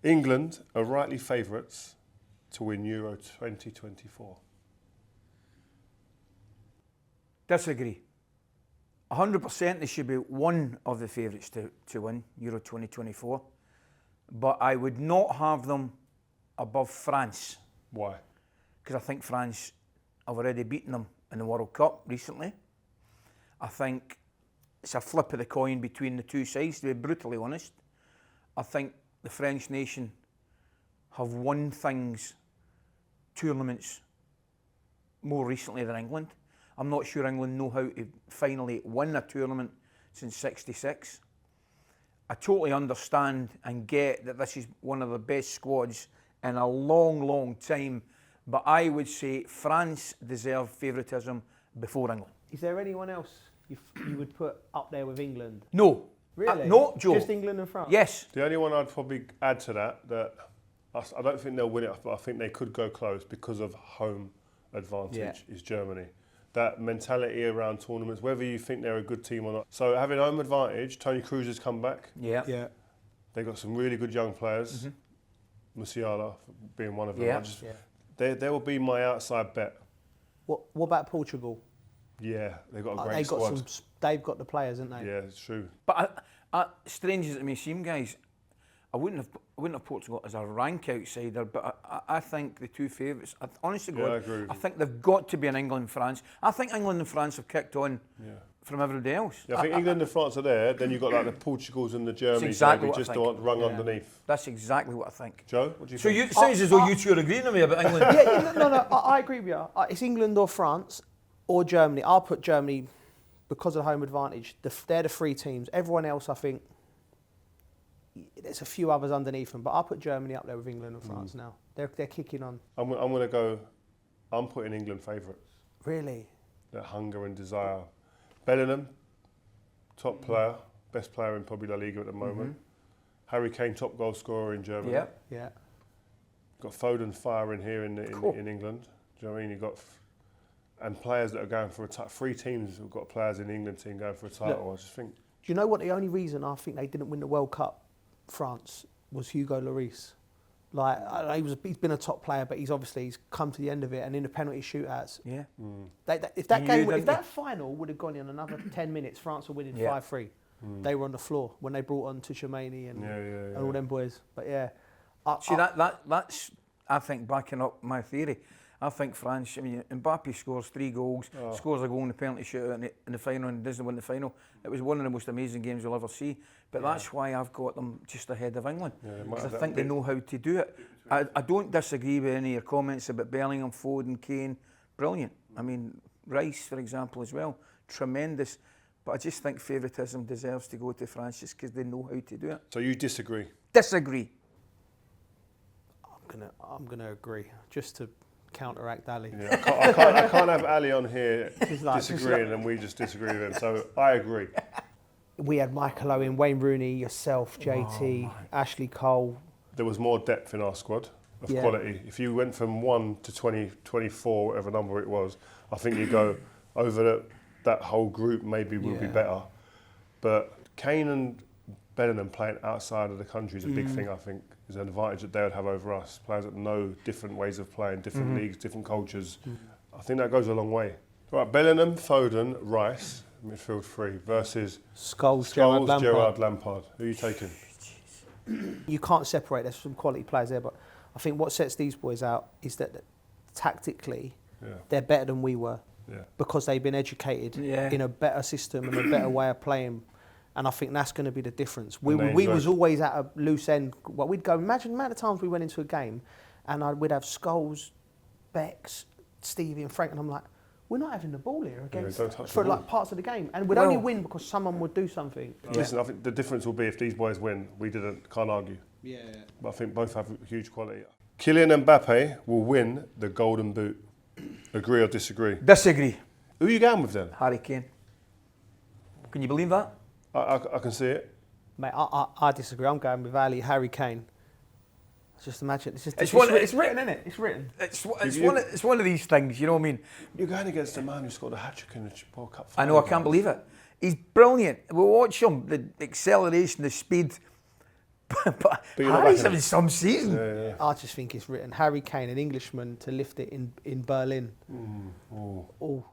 England are rightly favourites to win Euro 2024. Disagree. 100% they should be one of the favourites to win Euro 2024. But I would not have them above France. Why? Because I think France have already beaten them in the World Cup recently. I think it's a flip of the coin between the two sides, to be brutally honest. I think the French nation have won tournaments more recently than England. I'm not sure England know how to finally win a tournament since '66. I totally understand and get that this is one of the best squads in a long, long time, but I would say France deserve favouritism before England. Is there anyone else you would put up there with England? No. Really? No, Joe. Just England and France? Yes. The only one I'd probably add to that I don't think they'll win it, but I think they could go close because of home advantage, is Germany. That mentality around tournaments, whether you think they're a good team or not. So having home advantage, Toni Kroos has come back. Yeah. They've got some really good young players. Musiala being one of them. They will be my outside bet. What about Portugal? Yeah, they've got a great squad. They've got the players, haven't they? Yeah, it's true. But strange as it may seem, guys, I wouldn't have Portugal as a rank outsider, but I think the two favourites, honestly, I think they've got to be in England and France. I think England and France have kicked on from everybody else. Yeah, I think England and France are there, then you've got like the Portugals and the Germans exactly maybe just don't rung underneath. That's exactly what I think. Joe, what do you think? So it sounds as though you two are agreeing with me about England. I agree with you. It's England or France or Germany. I'll put Germany because of home advantage. They're the three teams. Everyone else, I think, there's a few others underneath them, but I'll put Germany up there with England and France now. They're kicking on. I'm going to go, I'm putting England favourites. Really? That hunger and desire. Bellingham, top player, best player in probably La Liga at the moment. Harry Kane, top goal scorer in Germany. Yeah. Got Foden firing here in England. Do you know what I mean? You've got and players that are going for a title. 3 teams have got players in the England team going for a title. Look, I just think. Do you know what the only reason I think they didn't win the World Cup, France, was Hugo Lloris? Like he's been a top player, but he's come to the end of it, and in the penalty shootouts. Yeah. If that final would have gone in another 10 minutes, France were winning 5-3. They were on the floor when they brought on Tuchemani and all them boys. But that's I think backing up my theory. I think France, Mbappe scores 3 goals, scores a goal in the penalty shootout in the final and doesn't win the final. It was one of the most amazing games you'll ever see. But that's why I've got them just ahead of England. Because I think they know how to do it. I don't disagree with any of your comments about Bellingham, Foden, Kane. Brilliant. I mean, Rice, for example, as well. Tremendous. But I just think favouritism deserves to go to France just because they know how to do it. So you disagree? Disagree. I'm gonna agree, just to counteract Ali. Yeah, I can't have Ali on here disagreeing and we just disagree with him. So I agree. We had Michael Owen, Wayne Rooney, yourself, JT, Ashley Cole. There was more depth in our squad of quality. If you went from 1 to 20, 24, whatever number it was, I think you go over that whole group maybe would be better. But Kane and Bellingham playing outside of the country is a big thing, I think. Is an advantage that they would have over us. Players that know different ways of playing, different leagues, different cultures. I think that goes a long way. Right, Bellingham, Foden, Rice, midfield 3 versus Scholes, Gerrard, Lampard. Who are you taking? You can't separate. There's some quality players there, but I think what sets these boys out is that tactically they're better than we were because they've been educated in a better system and a better way of playing. And I think that's going to be the difference. We was always at a loose end. Well, we'd go, imagine the amount of times we went into a game and we'd have Scholes, Becks, Stevie and Frank, and I'm like, we're not having the ball here for like parts of the game. And we'd only win because someone would do something. Listen, I think the difference will be if these boys win, can't argue. Yeah. But I think both have huge quality. Kylian Mbappe will win the Golden Boot. Agree or disagree? Disagree. Who are you going with then? Harry Kane. Can you believe that? I can see it. Mate, I disagree. I'm going with Harry Kane. Just imagine. It's written, isn't it? It's written. It's one of these things, you know what I mean? You're going against a man who scored a hat-trick in the World Cup final. I know, I can't believe it. He's brilliant. We'll watch him, the acceleration, the speed. but Harry's having some season. Yeah. I just think it's written. Harry Kane, an Englishman, to lift it in Berlin. Oh. Oh.